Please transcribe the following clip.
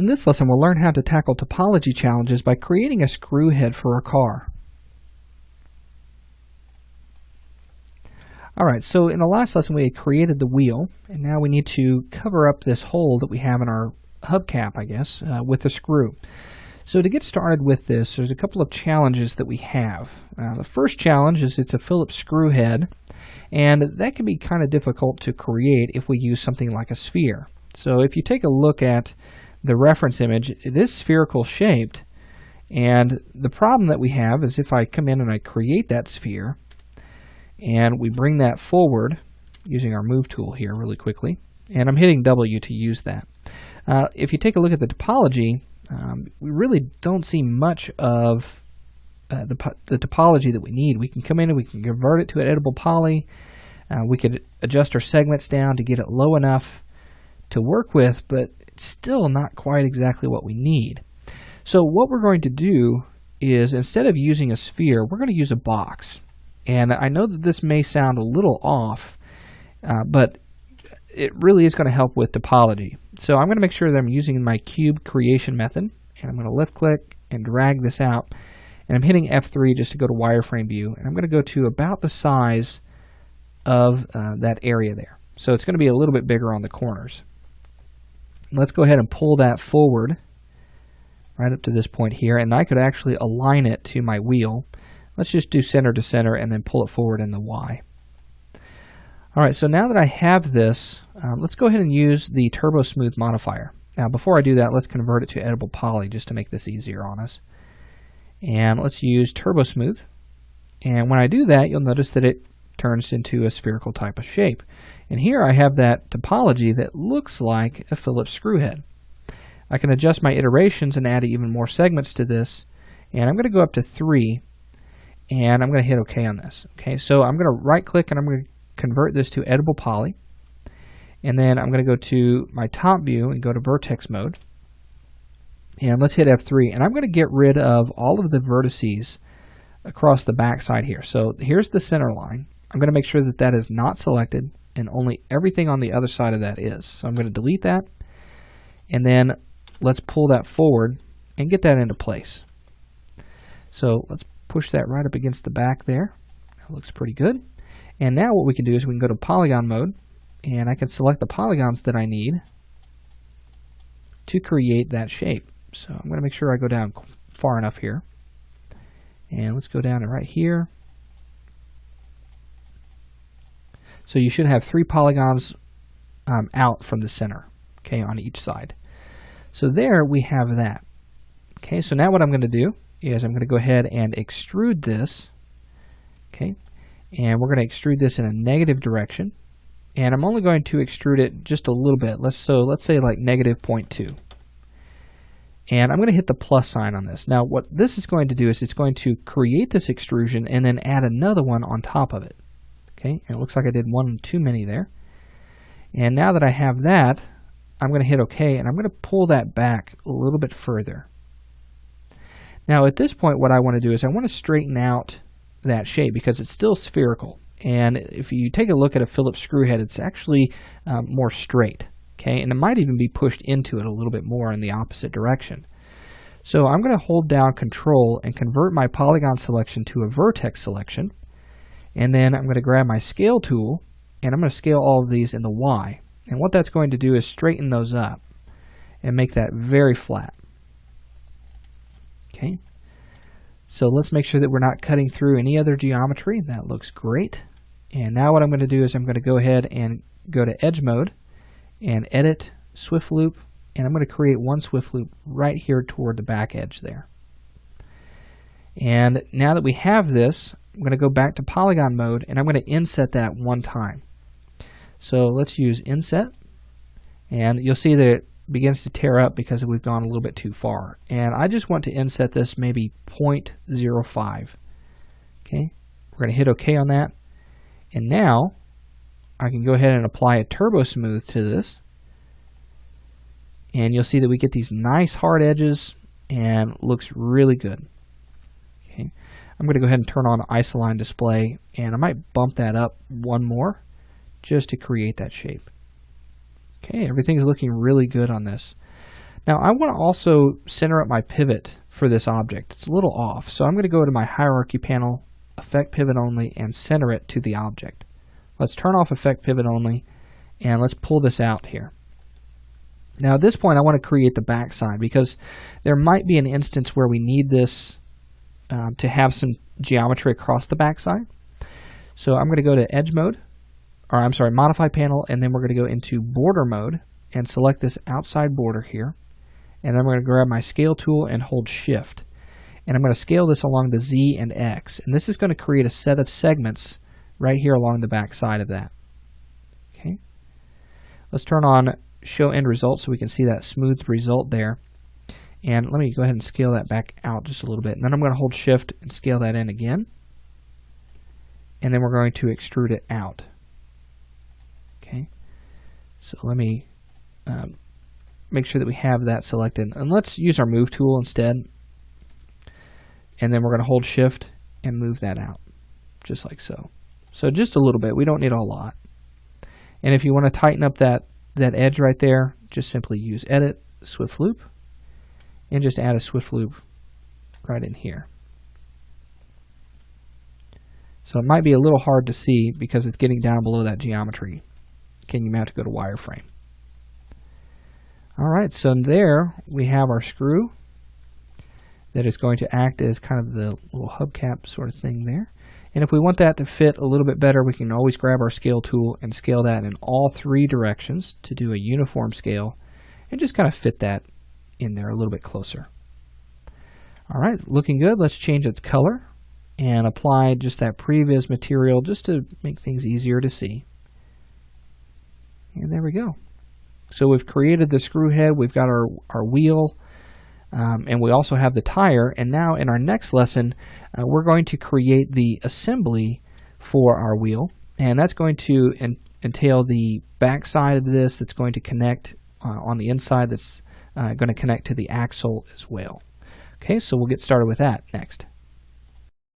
In this lesson, we'll learn how to tackle topology challenges by creating a screw head for a car. Alright, so in the last lesson we had created the wheel, and now we need to cover up this hole that we have in our hubcap, I guess, with a screw. So to get started with this, there's a couple of challenges that we have. The first challenge is it's a Phillips screw head, and that can be kind of difficult to create if we use something like a sphere. So if you take a look at the reference image, it is spherical shaped, and the problem that we have is if I come in and I create that sphere and we bring that forward using our move tool here really quickly, and I'm hitting W to use that. If you take a look at the topology, we really don't see much of the topology that we need. We can come in and we can convert it to an editable poly. We could adjust our segments down to get it low enough to work with, but it's still not quite exactly what we need. So what we're going to do is, instead of using a sphere, we're going to use a box. And I know that this may sound a little off, but it really is going to help with topology. So I'm going to make sure that I'm using my cube creation method, and I'm going to left click and drag this out, and I'm hitting F3 just to go to wireframe view, and I'm going to go to about the size of that area there. So it's going to be a little bit bigger on the corners. Let's go ahead and pull that forward right up to this point here, and I could actually align it to my wheel. Let's just do center to center and then pull it forward in the Y. Alright, so now that I have this, let's go ahead and use the Turbo Smooth modifier. Now before I do that, let's convert it to editable poly just to make this easier on us. And let's use Turbo Smooth. And when I do that, you'll notice that it turns into a spherical type of shape. And here I have that topology that looks like a Phillips screw head. I can adjust my iterations and add even more segments to this, and I'm going to go up to 3, and I'm going to hit OK on this. Okay, so I'm going to right click and I'm going to convert this to editable poly, and then I'm going to go to my top view and go to vertex mode, and let's hit F3, and I'm going to get rid of all of the vertices across the back side here. So here's the center line. I'm going to make sure that that is not selected, and only everything on the other side of that is. So I'm going to delete that, and then let's pull that forward and get that into place. So let's push that right up against the back there. That looks pretty good. And now what we can do is we can go to polygon mode, and I can select the polygons that I need to create that shape. So I'm going to make sure I go down far enough here. And let's go down to right here. So you should have 3 polygons out from the center, okay, on each side. So there we have that. Okay, so now what I'm going to do is I'm going to go ahead and extrude this, okay, and we're going to extrude this in a negative direction, and I'm only going to extrude it just a little bit. Let's say like negative 0.2, and I'm going to hit the plus sign on this. Now what this is going to do is it's going to create this extrusion and then add another one on top of it. Okay, and it looks like I did one too many there. And now that I have that, I'm going to hit OK, and I'm going to pull that back a little bit further. Now at this point what I want to do is I want to straighten out that shape because it's still spherical. And if you take a look at a Phillips screw head, it's actually more straight. Okay, and it might even be pushed into it a little bit more in the opposite direction. So I'm going to hold down Control and convert my polygon selection to a vertex selection. And then I'm going to grab my scale tool, and I'm going to scale all of these in the Y. And what that's going to do is straighten those up and make that very flat. Okay, so let's make sure that we're not cutting through any other geometry. That looks great. And now what I'm going to do is I'm going to go ahead and go to Edge Mode and Edit Swift Loop, and I'm going to create one Swift Loop right here toward the back edge there. And now that we have this, I'm going to go back to polygon mode, and I'm going to inset that one time. So let's use inset, and you'll see that it begins to tear up because we've gone a little bit too far. And I just want to inset this maybe 0.05. Okay, we're going to hit OK on that, and now I can go ahead and apply a Turbo Smooth to this, and you'll see that we get these nice hard edges and looks really good. Okay, I'm going to go ahead and turn on Isoline Display, and I might bump that up one more just to create that shape. Okay, everything's looking really good on this. Now I want to also center up my pivot for this object. It's a little off, so I'm going to go to my hierarchy panel, Effect Pivot Only, and center it to the object. Let's turn off Effect Pivot Only, and let's pull this out here. Now at this point I want to create the backside because there might be an instance where we need this to have some geometry across the backside. So I'm going to go to Edge Mode, or I'm sorry, Modify Panel, and then we're going to go into Border Mode and select this outside border here. And I'm going to grab my Scale tool and hold Shift. And I'm going to scale this along the Z and X. And this is going to create a set of segments right here along the back side of that. Okay. Let's turn on Show End Result so we can see that smooth result there. And let me go ahead and scale that back out just a little bit. And then I'm going to hold Shift and scale that in again. And then we're going to extrude it out. Okay. So let me make sure that we have that selected. And let's use our Move tool instead. And then we're going to hold Shift and move that out, just like so. So just a little bit. We don't need a lot. And if you want to tighten up that edge right there, just simply use Edit, Swift Loop, and just add a Swift Loop right in here. So it might be a little hard to see because it's getting down below that geometry. Again, you might have to go to Wireframe. Alright, so there we have our screw that is going to act as kind of the little hubcap sort of thing there. And if we want that to fit a little bit better, we can always grab our Scale tool and scale that in all three directions to do a uniform scale and just kind of fit that in there a little bit closer. Alright, looking good. Let's change its color and apply just that previous material just to make things easier to see. And there we go. So we've created the screw head, we've got our wheel, and we also have the tire. And now in our next lesson, we're going to create the assembly for our wheel. And that's going to entail the back side of this that's going to connect on the inside, that's going to connect to the axle as well. Okay, so we'll get started with that next.